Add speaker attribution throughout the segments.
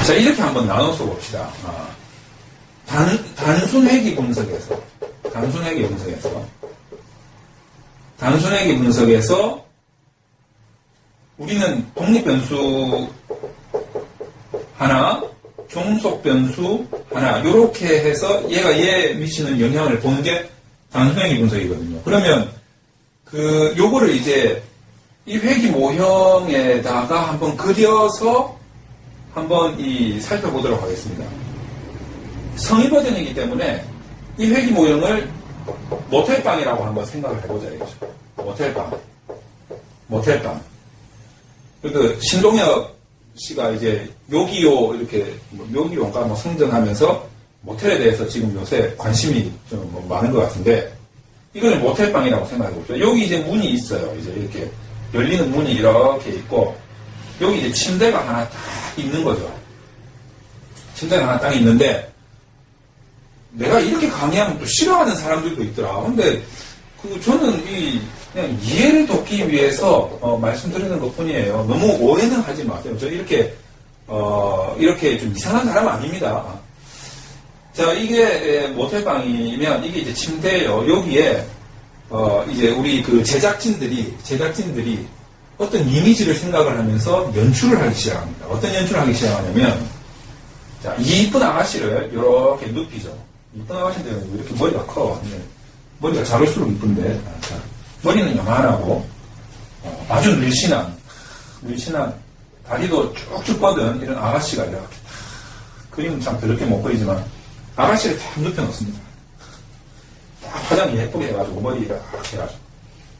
Speaker 1: 자, 이렇게 한번 나눠서 봅시다. 단순 회귀 분석에서 우리는 독립변수 하나, 종속변수 하나, 요렇게 해서 얘에 미치는 영향을 보는 게 단순 회귀 분석이거든요. 그러면 요거를 이제 이 회귀 모형에다가 한번 그려서 한번 살펴보도록 하겠습니다. 성의 버전이기 때문에 이 회귀 모형을 모텔방이라고 한번 생각을 해보자 이거죠. 모텔방. 신동엽 씨가 이제 요기요 이렇게 요기요인가 성전하면서 모텔에 대해서 지금 요새 관심이 좀 많은 것 같은데 이거는 모텔방이라고 생각해보죠. 여기 이제 문이 있어요. 이제 이렇게 열리는 문이 이렇게 있고 여기 이제 침대가 하나 딱 있는 거죠. 침대가 하나 딱 있는데 내가 이렇게 강의하면 또 싫어하는 사람들도 있더라. 근데 저는 그냥 이해를 돕기 위해서 말씀드리는 것 뿐이에요. 너무 오해는 하지 마세요. 저 이렇게 좀 이상한 사람 아닙니다. 자, 이게 모텔방이면 이게 이제 침대예요. 여기에 이제 우리 제작진들이 어떤 이미지를 생각을 하면서 연출을 하기 시작합니다. 어떤 연출을 하기 시작하냐면 자, 이쁜 아가씨를 이렇게 눕히죠. 이쁜 아가씨들은 이렇게 머리가 커. 머리가 작을수록 이쁜데 머리는 요만하고 아주 늘씬한 다리도 쭉쭉 뻗은 이런 아가씨가 이렇게 그림은 참 더럽게 못 그리지만 아가씨를 딱 눕혀놓습니다. 딱 화장 예쁘게 해가지고 머리 이렇게 해가지고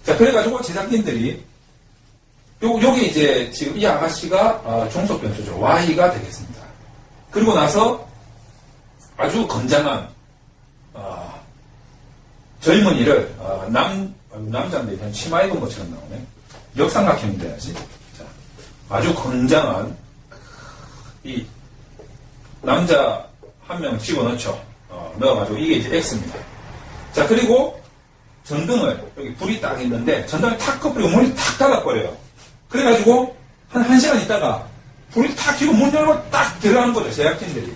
Speaker 1: 자 그래가지고 제작진들이 요게 이제 지금 이 아가씨가 종속 변수죠. Y가 되겠습니다. 그리고 나서 아주 건장한 젊은이를 남자인데 그냥 치마 입은 것처럼 나오네. 역삼각형이 돼야지. 자, 아주 건장한 이 남자 한 명 집어넣죠. 넣어가지고 이게 이제 X입니다. 자 그리고 전등을 여기 불이 딱 있는데 전등을 탁 꺼버리고 문이 탁 닫아버려요. 그래가지고 한 1시간 있다가 불이 탁 켜고 문 열고 딱 들어가는 거죠. 제작진들이.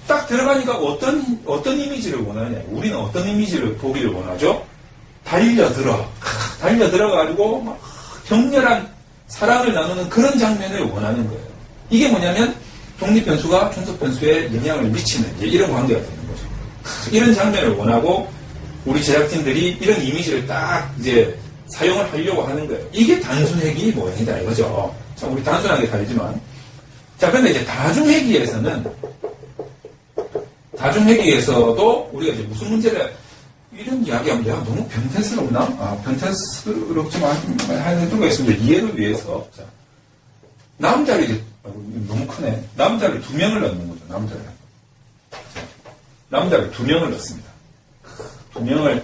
Speaker 1: 딱 들어가니까 어떤 이미지를 원하냐. 우리는 어떤 이미지를 보기를 원하죠? 달려들어가지고 막 격렬한 사랑을 나누는 그런 장면을 원하는 거예요. 이게 뭐냐면 독립변수가 종속변수에 영향을 미치는 이런 관계가 되는 거죠. 이런 장면을 원하고 우리 제작진들이 이런 이미지를 딱 이제 사용을 하려고 하는 거예요. 이게 단순회귀 모형이다 이거죠. 자, 우리 단순하게 다르지만 자, 근데 이제 다중회귀에서도 우리가 이제 무슨 문제를 이런 이야기하면 내가 너무 변태스럽나? 변태스럽지만 하는 거 있습니다. 이해를 위해서. 자, 남자를 이제, 너무 크네. 남자를 2명을 넣는 거죠, 남자를. 자, 남자를 2명을 넣습니다. 2명을,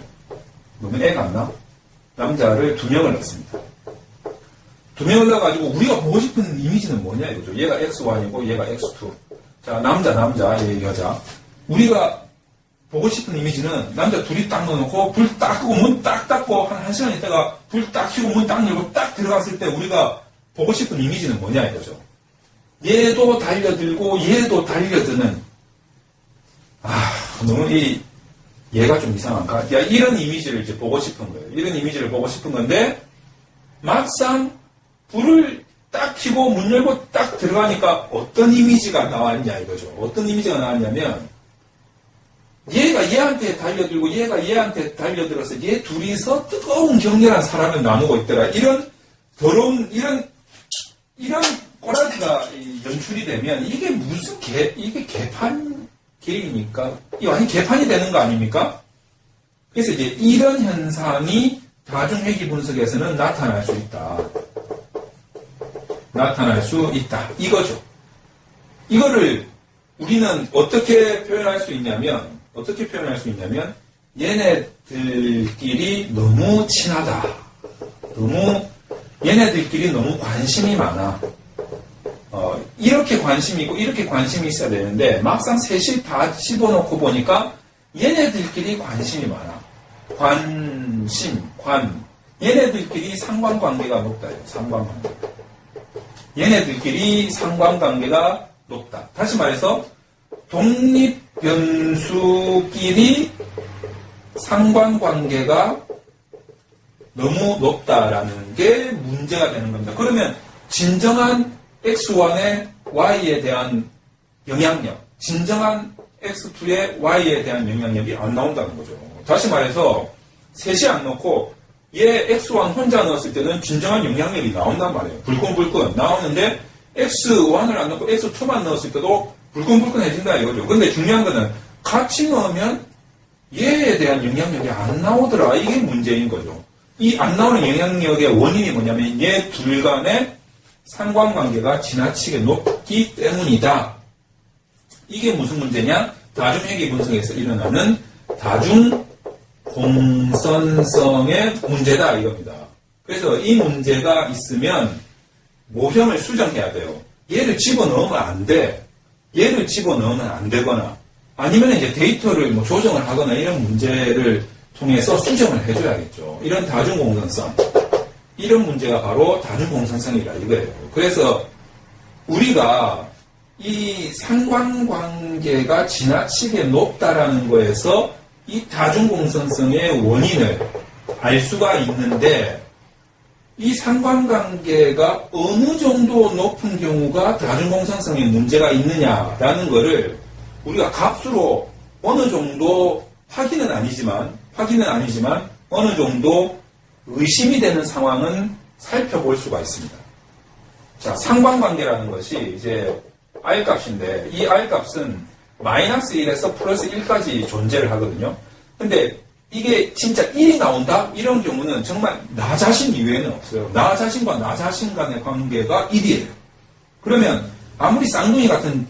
Speaker 1: 너무 애가 안 나? 남자를 2명을 넣습니다. 2명을 넣어가지고 우리가 보고 싶은 이미지는 뭐냐 이거죠. 얘가 X1이고 얘가 X2. 자, 남자, 얘 여자. 우리가 보고 싶은 이미지는 남자 둘이 딱 넣어놓고 불 딱 끄고 문 딱 닫고 한 1시간 있다가 불 딱 켜고 문 딱 열고 딱 들어갔을 때 우리가 보고 싶은 이미지는 뭐냐 이거죠. 얘도 달려들고 얘도 달려드는 너무 얘가 좀 이상한가? 야, 이런 이미지를 이제 보고 싶은 거예요. 이런 이미지를 보고 싶은 건데 막상 불을 딱 켜고 문 열고 딱 들어가니까 어떤 이미지가 나왔냐 이거죠. 어떤 이미지가 나왔냐면 얘가 얘한테 달려들고 얘가 얘한테 달려들어서 얘 둘이서 뜨거운 격렬한 사랑을 나누고 있더라. 이런 더러운 이런 꼬라지가 연출이 되면 이게 무슨 이게 개판이니까 이게 완전 개판이 되는 거 아닙니까? 그래서 이제 이런 현상이 다중회귀 분석에서는 나타날 수 있다. 이거죠. 이거를 우리는 어떻게 표현할 수 있냐면 얘네들끼리 너무 친하다. 얘네들끼리 너무 관심이 많아. 이렇게 관심이 있고 이렇게 관심이 있어야 되는데 막상 셋이 다 집어넣고 보니까 얘네들끼리 관심이 많아. 얘네들끼리 상관관계가 높다. 상관관계. 얘네들끼리 상관관계가 높다. 다시 말해서 독립변수끼리 상관관계가 너무 높다라는 게 문제가 되는 겁니다. 그러면 진정한 X1의 Y에 대한 영향력, 진정한 X2의 Y에 대한 영향력이 안 나온다는 거죠. 다시 말해서 셋이 안 넣고 얘 X1 혼자 넣었을 때는 진정한 영향력이 나온단 말이에요. 불끈불끈 나오는데 X1을 안 넣고 X2만 넣었을 때도 불끈불끈해진다 이거죠. 근데 중요한 거는 같이 넣으면 얘에 대한 영향력이 안 나오더라. 이게 문제인 거죠. 이 안 나오는 영향력의 원인이 뭐냐면 얘 둘 간의 상관관계가 지나치게 높기 때문이다. 이게 무슨 문제냐? 다중회귀 분석에서 일어나는 다중공선성의 문제다 이겁니다. 그래서 이 문제가 있으면 모형을 수정해야 돼요. 얘를 집어넣으면 안 돼. 얘를 집어넣으면 안 되거나 아니면 이제 데이터를 뭐 조정을 하거나 이런 문제를 통해서 수정을 해줘야겠죠. 이런 다중공선성. 이런 문제가 바로 다중공선성이다 이거예요. 그래서 우리가 이 상관관계가 지나치게 높다라는 거에서 이 다중공선성의 원인을 알 수가 있는데 이 상관관계가 어느 정도 높은 경우가 다중공선성에 문제가 있느냐라는 거를 우리가 값으로 어느 정도 확인은 아니지만 어느 정도 의심이 되는 상황은 살펴볼 수가 있습니다. 자, 상관관계라는 것이 이제 R값인데 이 R값은 마이너스 1에서 플러스 1까지 존재를 하거든요. 근데 이게 진짜 1이 나온다? 이런 경우는 정말 나 자신 이외에는 없어요. 나 자신과 나 자신 간의 관계가 1이에요. 그러면 아무리 쌍둥이 같은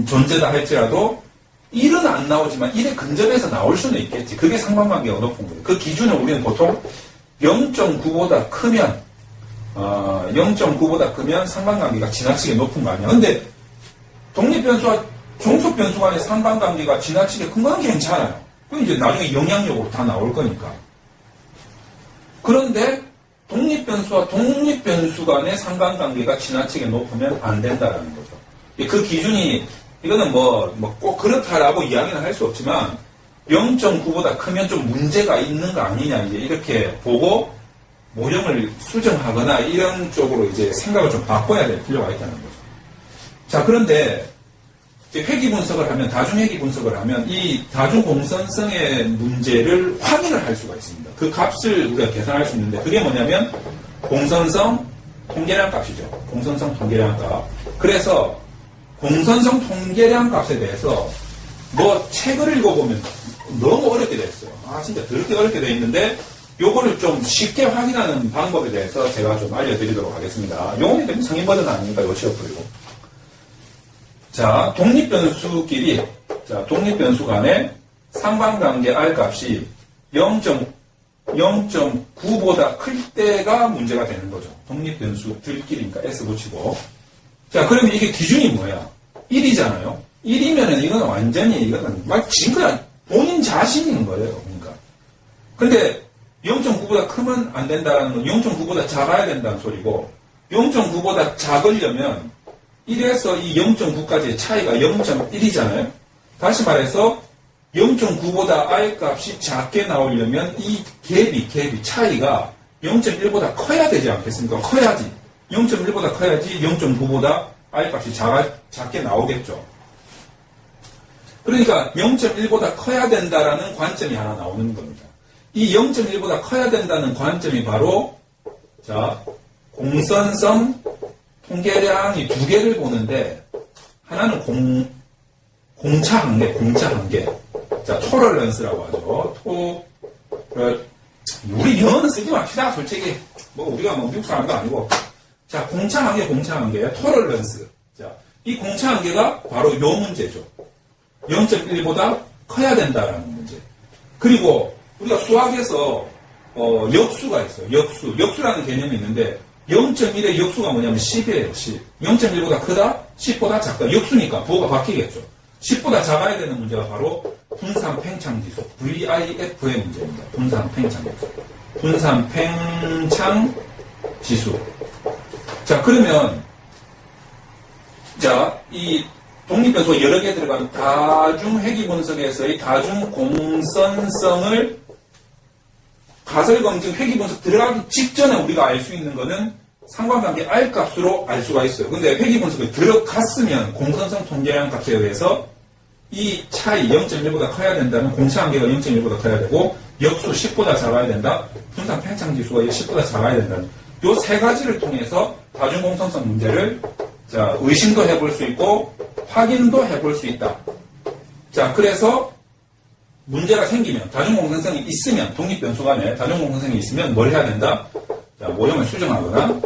Speaker 1: 존재다 할지라도 1은 안 나오지만 1에 근접해서 나올 수는 있겠지. 그게 상관관계가 높은 거예요. 그 기준을 우리는 보통 0.9보다 크면 0.9보다 크면 상관관계가 지나치게 높은 거 아니야. 근데 독립변수와 종속변수 간의 상관관계가 지나치게 큰 건 괜찮아요. 그럼 이제 나중에 영향력으로 다 나올 거니까. 그런데 독립변수와 독립변수 간의 상관관계가 지나치게 높으면 안 된다는 거죠. 그 기준이 이거는 꼭 그렇다라고 이야기는 할 수 없지만 0.9보다 크면 좀 문제가 있는 거 아니냐 이제 이렇게 보고 모형을 수정하거나 이런 쪽으로 이제 생각을 좀 바꿔야 될 필요가 있다는 거죠. 자, 그런데 이제 회귀 분석을 하면 다중회귀 분석을 하면 이 다중공선성의 문제를 확인을 할 수가 있습니다. 그 값을 우리가 계산할 수 있는데 그게 뭐냐면 공선성 통계량 값이죠. 공선성 통계량 값. 그래서 공선성 통계량 값에 대해서 책을 읽어보면 너무 어렵게 돼 있어요. 진짜 더럽게 어렵게 돼 있는데 요거를 좀 쉽게 확인하는 방법에 대해서 제가 좀 알려드리도록 하겠습니다. 요거는 성인 버전 아닙니까? 요 취업부리고. 자, 독립변수 간의 상관관계 R값이 0.9보다 클 때가 문제가 되는 거죠. 독립변수들끼리니까 S 붙이고. 자, 그러면 이게 기준이 뭐야? 1이잖아요? 1이면은 이거는 완전히, 그냥 본인 자신인 거예요. 그러니까. 근데 0.9보다 크면 안 된다는 건 0.9보다 작아야 된다는 소리고, 0.9보다 작으려면 1에서 이 0.9까지의 차이가 0.1이잖아요? 다시 말해서 0.9보다 I 값이 작게 나오려면 이 갭이 차이가 0.1보다 커야 되지 않겠습니까? 커야지. 0.1보다 커야지 0.9보다 I 값이 작게 나오겠죠. 그러니까 0.1보다 커야 된다라는 관점이 하나 나오는 겁니다. 이 0.1보다 커야 된다는 관점이 바로 공선성 통계량이 두 개를 보는데 하나는 공차 한계. 자, 토럴런스라고 하죠. 우리 영어는 쓰지 맙시다. 솔직히 우리가 미국 사람도 아니고. 자, 공차 한계, 토럴런스. 자, 이 공차 한계가 바로 요 문제죠. 0.1보다 커야 된다라는 문제. 그리고 우리가 수학에서 역수가 있어요. 역수라는 개념이 있는데 0.1의 역수가 뭐냐면 10이에요. 10. 0.1보다 크다? 10보다 작다. 역수니까 부호가 바뀌겠죠. 10보다 작아야 되는 문제가 바로 분산 팽창지수 VIF의 문제입니다. 분산 팽창지수. 자, 그러면 자, 이 독립변수가 여러 개 들어간 다중 회귀 분석에서의 다중 공선성을 가설 검증 회귀 분석 들어가기 직전에 우리가 알 수 있는 거는 상관관계 R 값으로 알 수가 있어요. 근데 회귀 분석에 들어갔으면 공선성 통계량 값에 의해서 이 차이 0.1보다 커야 된다면 공차 한계가 0.1보다 커야 되고 역수 10보다 작아야 된다. 분산 팽창 지수가 10보다 작아야 된다. 요 세 가지를 통해서 다중 공선성 문제를 자, 의심도 해볼 수 있고 확인도 해볼 수 있다. 자, 그래서 문제가 생기면 다중공선성이 있으면 독립변수 간에 다중공선성이 있으면 뭘 해야 된다? 자, 모형을 수정하거나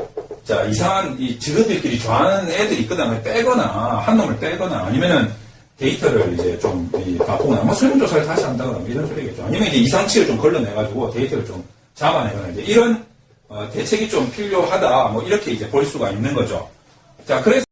Speaker 1: 자, 이상한 이 지그들끼리 좋아하는 애들이 있거나 빼거나 한 놈을 빼거나 아니면은 데이터를 이제 좀 바꾸거나 뭐 설문조사를 다시 한다거나 뭐 이런 소리겠죠. 아니면 이제 이상치를 좀 걸러내가지고 데이터를 좀 잡아내거나 이제 이런 대책이 좀 필요하다 뭐 이렇게 이제 볼 수가 있는 거죠. 자, 그래서